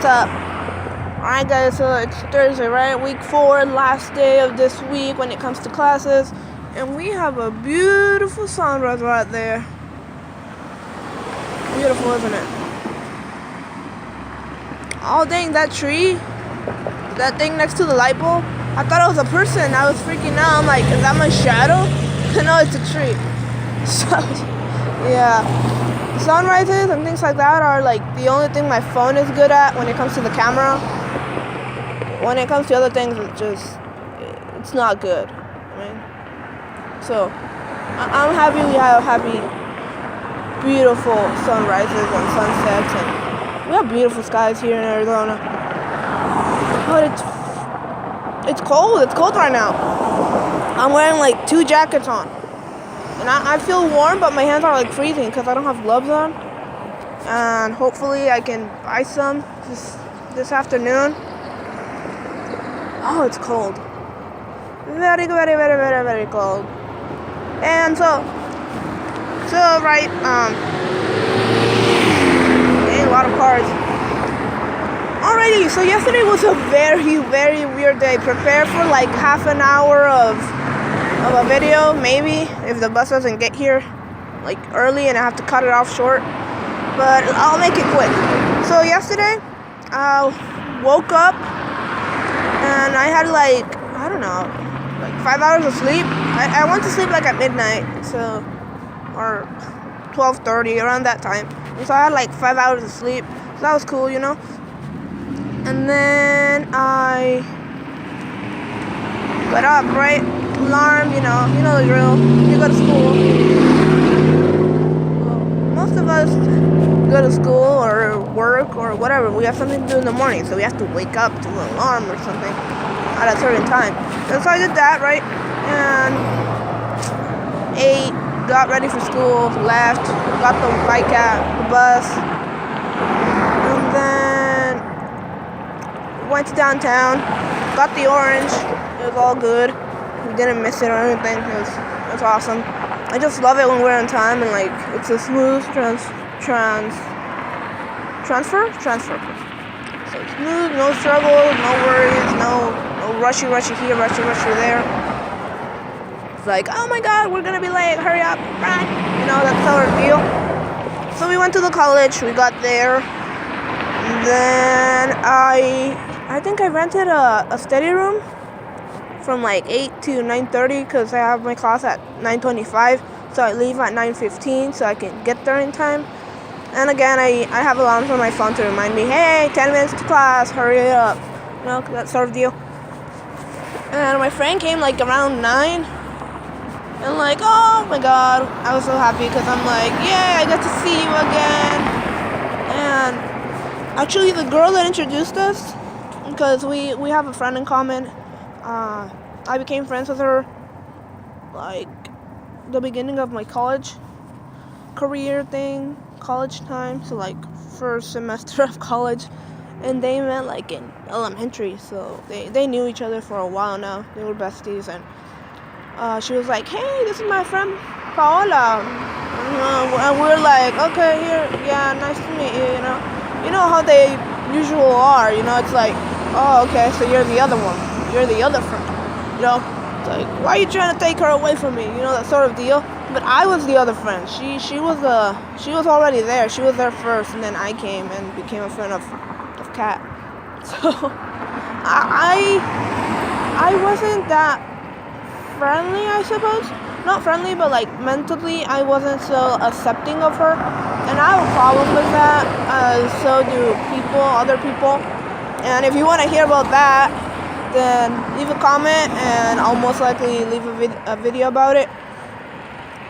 what's up? Alright guys, so it's Thursday, right? Week 4, last day of this week when it comes to classes. And we have a beautiful sunrise right there. Beautiful, isn't it? Oh dang, that tree, that thing next to the light bulb, I thought it was a person. I was freaking out. I'm like, is that my shadow? No, it's a tree. So, yeah. Sunrises and things like that are like the only thing my phone is good at when it comes to the camera. When it comes to other things, it's not good. Right? So, I'm happy we have beautiful sunrises and sunsets, and we have beautiful skies here in Arizona. But it's cold. It's cold right now. I'm wearing like 2 jackets on. And I feel warm, but my hands are like freezing because I don't have gloves on. And hopefully I can buy some this afternoon. Oh, it's cold. Very, very, very, very, very cold. And so right, a lot of cars. Alrighty, so yesterday was a very, very weird day. Prepare for like half an hour of a video, maybe, if the bus doesn't get here like early and I have to cut it off short, but I'll make it quick. So yesterday I woke up and I had like, I don't know, like 5 hours of sleep. I went to sleep like at midnight, so, or 12:30, around that time. And so I had like 5 hours of sleep, so that was cool, you know. And then I got up, right? Alarm, you know the drill. You go to school. Well, most of us go to school or work or whatever. We have something to do in the morning, so we have to wake up to an alarm or something at a certain time. And so I did that, right? And ate, got ready for school, left, got the bike at the bus, and then went to downtown, got the orange. It was all good. We didn't miss it or anything. It was awesome. I just love it when we're on time and like it's a smooth transfer. So smooth, no struggles, no worries, no rushy here, rushy there. It's like, oh my God, we're gonna be late. Hurry up, run! You know, that's our deal. So we went to the college. We got there. And then I think I rented a study room from like 8 to 9:30 because I have my class at 9:25, so I leave at 9:15 so I can get there in time. And again, I have alarms on my phone to remind me, hey, 10 minutes to class, hurry up, you know, that sort of deal. And my friend came like around 9, and like, oh my God, I was so happy because I'm like, yeah, I got to see you again. And actually the girl that introduced us, because we have a friend in common, I became friends with her like the beginning of my college career thing, college time, so like first semester of college, and they met like in elementary, so they knew each other for a while now. They were besties, and she was like, hey, this is my friend Paola, and we're like, okay, here, yeah, nice to meet you, you know how they usually are, you know, it's like, oh, okay, so you're the other one. You're the other friend, you know. It's like, why are you trying to take her away from me? You know, that sort of deal. But I was the other friend. She was already there. She was there first, and then I came and became a friend of Kat. So I wasn't that friendly, I suppose. Not friendly, but like mentally, I wasn't so accepting of her, and I have a problem with that. So do other people. And if you want to hear about that, then leave a comment and I'll most likely leave a video about it.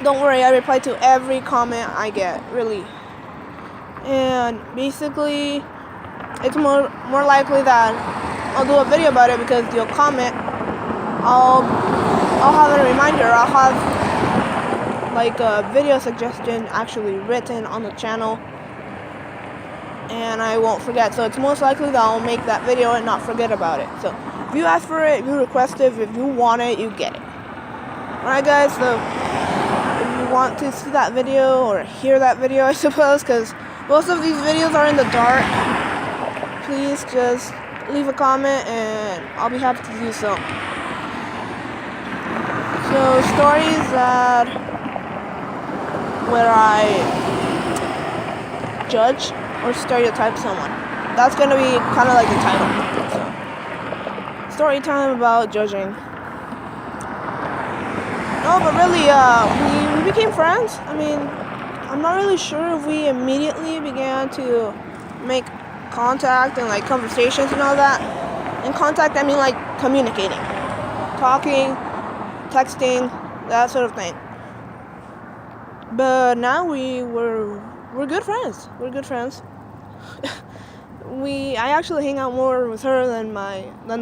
Don't worry, I reply to every comment I get, really. And basically, it's more likely that I'll do a video about it because you'll comment. I'll have a reminder. I'll have like a video suggestion actually written on the channel, and I won't forget. So it's most likely that I'll make that video and not forget about it. So if you ask for it, if you request it, if you want it, you get it. Alright guys, so if you want to see that video or hear that video, I suppose, because most of these videos are in the dark. please just leave a comment and I'll be happy to do so. So stories that where I judge or stereotype someone. That's gonna be kind of like the title. So, story time about judging. No, but really, we became friends. I mean, I'm not really sure if we immediately began to make contact and like conversations and all that. In contact, I mean like communicating, talking, texting, that sort of thing. But now we're good friends. We're good friends. I actually hang out more with her than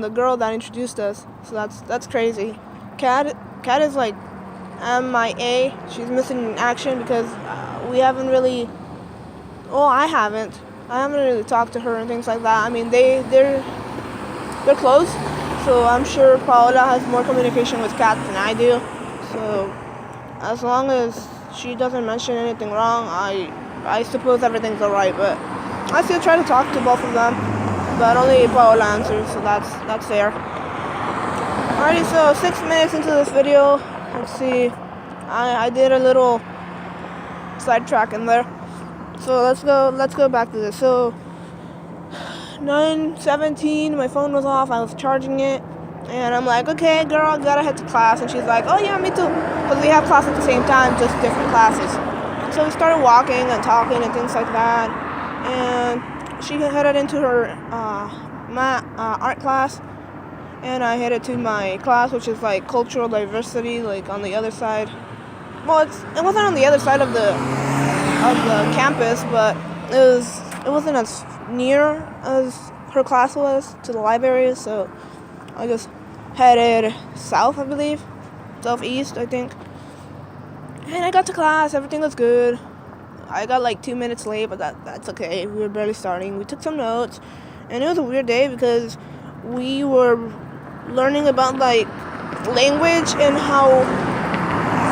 the girl that introduced us. So that's crazy. Kat is like MIA. She's missing in action because we haven't really. Well, I haven't really talked to her and things like that. I mean, they're close, so I'm sure Paola has more communication with Kat than I do. So as long as she doesn't mention anything wrong, I suppose everything's alright. But I still try to talk to both of them, but only Paola answers, so that's fair. Alrighty, so 6 minutes into this video, let's see. I did a little sidetrack in there. So let's go back to this. So 9:17, my phone was off, I was charging it, and I'm like, okay girl, I gotta head to class. And she's like, oh yeah, me too, because we have class at the same time, just different classes. So we started walking and talking and things like that, and she headed into her art class, and I headed to my class, which is like cultural diversity, like on the other side. Well, it wasn't on the other side of the campus, but it wasn't as near as her class was to the library, so I just headed south, I believe, southeast, I think. And I got to class, everything was good. I got like 2 minutes late, but that's okay. We were barely starting. We took some notes, and it was a weird day because we were learning about like language and how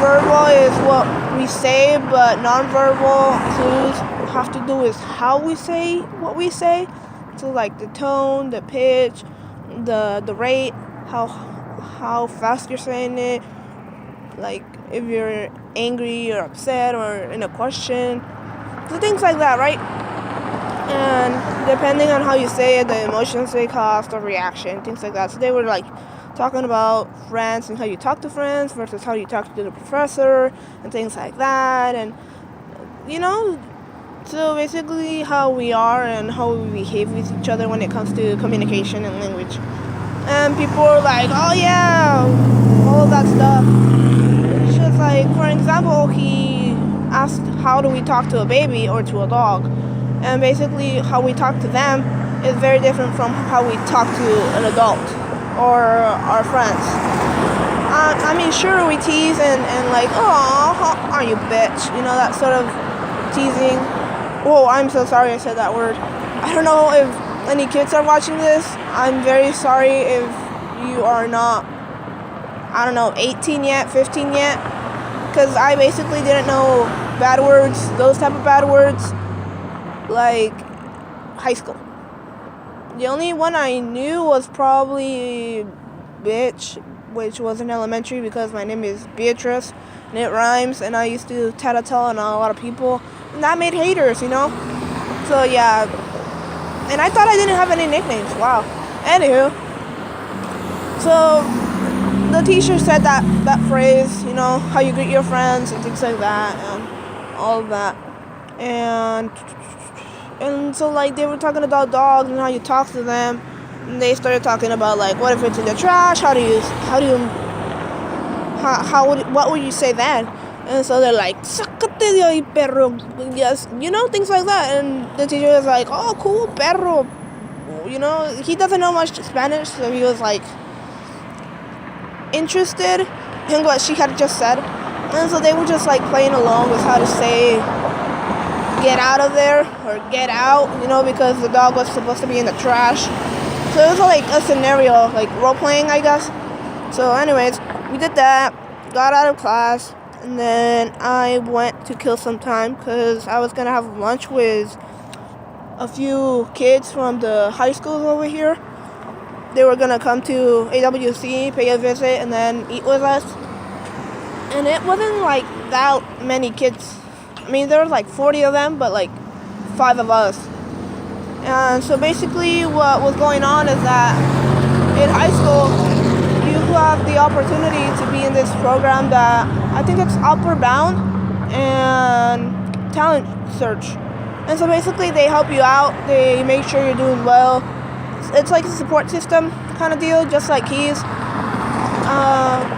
verbal is what we say, but nonverbal clues have to do with how we say what we say. So like the tone, the pitch, the rate, how fast you're saying it, like if you're angry or upset or in a question, so things like that, right? And depending on how you say it, the emotions they cause, the reaction, things like that. So they were like talking about friends and how you talk to friends versus how you talk to the professor and things like that, and so basically how we are and how we behave with each other when it comes to communication and language. And people are like, oh yeah, all of that stuff. It's just like, for example, he asked how do we talk to a baby or to a dog, and basically how we talk to them is very different from how we talk to an adult or our friends. I mean, sure, we tease and like, oh, how are you, bitch? That sort of teasing. Oh, I'm so sorry I said that word. I don't know if any kids are watching this. I'm very sorry if you are not, 18 yet, 15 yet, because I basically didn't know bad words, those type of bad words, like high school. The only one I knew was probably bitch, which was in elementary because my name is Beatrice and it rhymes, and I used to tattletale on a lot of people, and that made haters, So yeah, and I thought I didn't have any nicknames. Wow. Anywho, so the teacher said that phrase, how you greet your friends and things like that, and all of that, and so like they were talking about dogs and how you talk to them, and they started talking about like, what if it's in the trash? What would you say then? And so they're like, "Sácate de ahí, perro." Yes, things like that. And the teacher was like, "Oh, cool, perro." He doesn't know much Spanish, so he was like interested in what she had just said. And so they were just like playing along with how to say get out of there or get out, because the dog was supposed to be in the trash. So it was like a scenario, like role playing, I guess. So anyways, we did that, got out of class, and then I went to kill some time because I was going to have lunch with a few kids from the high schools over here. They were gonna come to AWC, pay a visit, and then eat with us. And it wasn't like that many kids. I mean, there were like 40 of them, but like 5 of us. And so basically what was going on is that in high school, you have the opportunity to be in this program that I think it's Upward Bound and Talent Search. And so basically they help you out. They make sure you're doing well. It's like a support system kind of deal, just like Keys.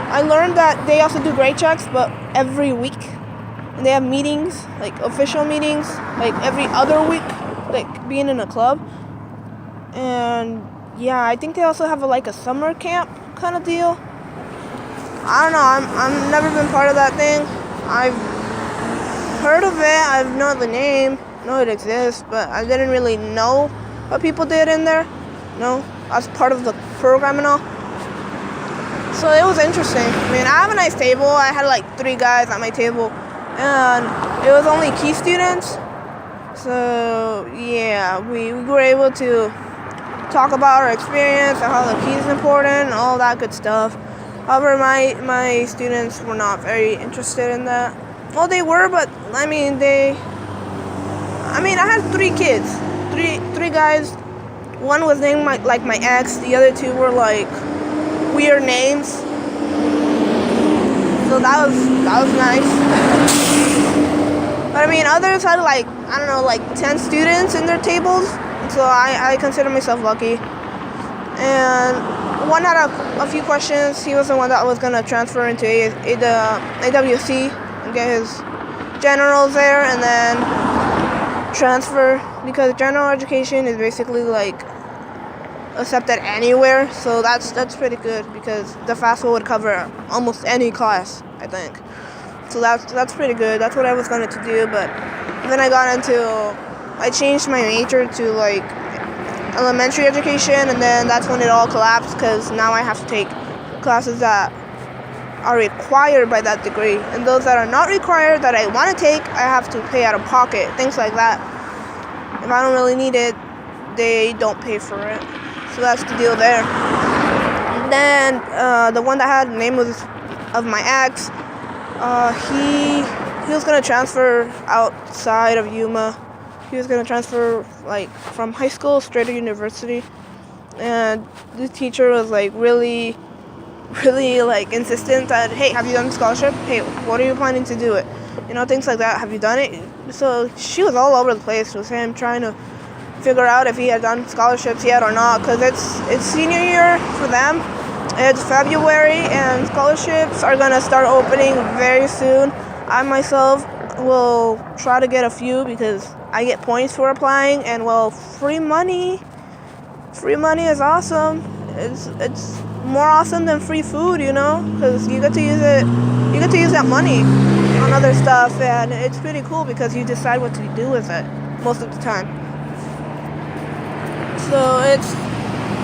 I learned that they also do grade checks, but every week. And they have meetings, like official meetings, like every other week, like being in a club. And yeah, I think they also have like a summer camp kind of deal. I don't know, I'm never been part of that thing. I've heard of it, I've known the name, know it exists, but I didn't really know what people did in there, as part of the program and all. So it was interesting. I mean, I have a nice table. I had like 3 guys at my table, and it was only Key students. So yeah, we were able to talk about our experience and how the key is important and all that good stuff. However, my students were not very interested in that. Well, they were, but I mean, I had 3 kids, three guys. One was named like my ex. The other 2 were like weird names. So that was nice. But I mean, others had like, I don't know, like 10 students in their tables. So I consider myself lucky. And one had a few questions. He was the one that was gonna transfer into AWC and get his generals there, and then transfer, because general education is basically like accepted anywhere. So that's pretty good, because the FAFSA would cover almost any class, I think. So that's pretty good. That's what I was going to do, but then I changed my major to like elementary education, and then that's when it all collapsed, because now I have to take classes that are required by that degree, and those that are not required that I want to take, I have to pay out of pocket, things like that. If I don't really need it, they don't pay for it. So that's the deal there. And then the one that had the name of my ex, he was gonna transfer outside of Yuma. He was gonna transfer like from high school straight to university, and the teacher was like really like insistent that, hey, have you done the scholarship? Hey, what are you planning to do it? Things like that. Have you done it? So she was all over the place with him, trying to figure out if he had done scholarships yet or not, because it's senior year for them. It's February, and scholarships are gonna start opening very soon. I myself will try to get a few, because I get points for applying, and well, free money is awesome. It's more awesome than free food, because you get to use that money on other stuff, and it's pretty cool because you decide what to do with it most of the time. So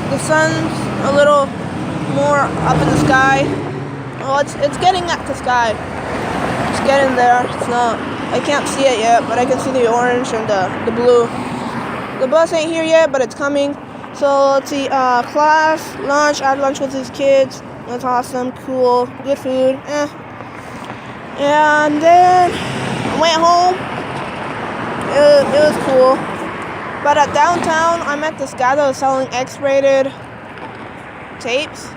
the sun's a little more up in the sky. Well, it's getting at the sky. It's getting there. It's not. I can't see it yet, but I can see the orange and the blue. The bus ain't here yet, but it's coming. So let's see. Class, lunch. I had lunch with these kids. That's awesome. Cool. Good food. And then I went home. It was cool. But at downtown, I met this guy that was selling X-rated tapes.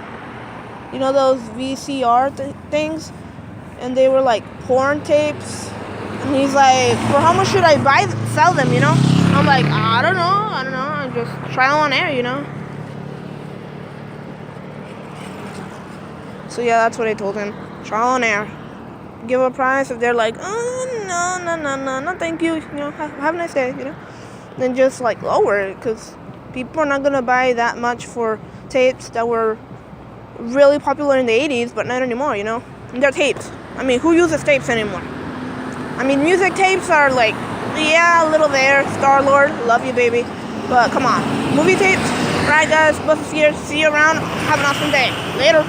Those VCR things? And they were like porn tapes. And he's like, for how much should I sell them, I'm like, I don't know. Just trial on air, So yeah, that's what I told him. Trial on air. Give a price. If they're like, oh, no, thank you. Have a nice day, Then just like lower it, because people are not going to buy that much for tapes that were really popular in the 80s, but not anymore, And they're tapes. I mean, who uses tapes anymore? I mean, music tapes are like, yeah, a little there. Star-Lord, love you, baby. But come on. Movie tapes? Alright, guys, bus is here. See you around. Have an awesome day. Later.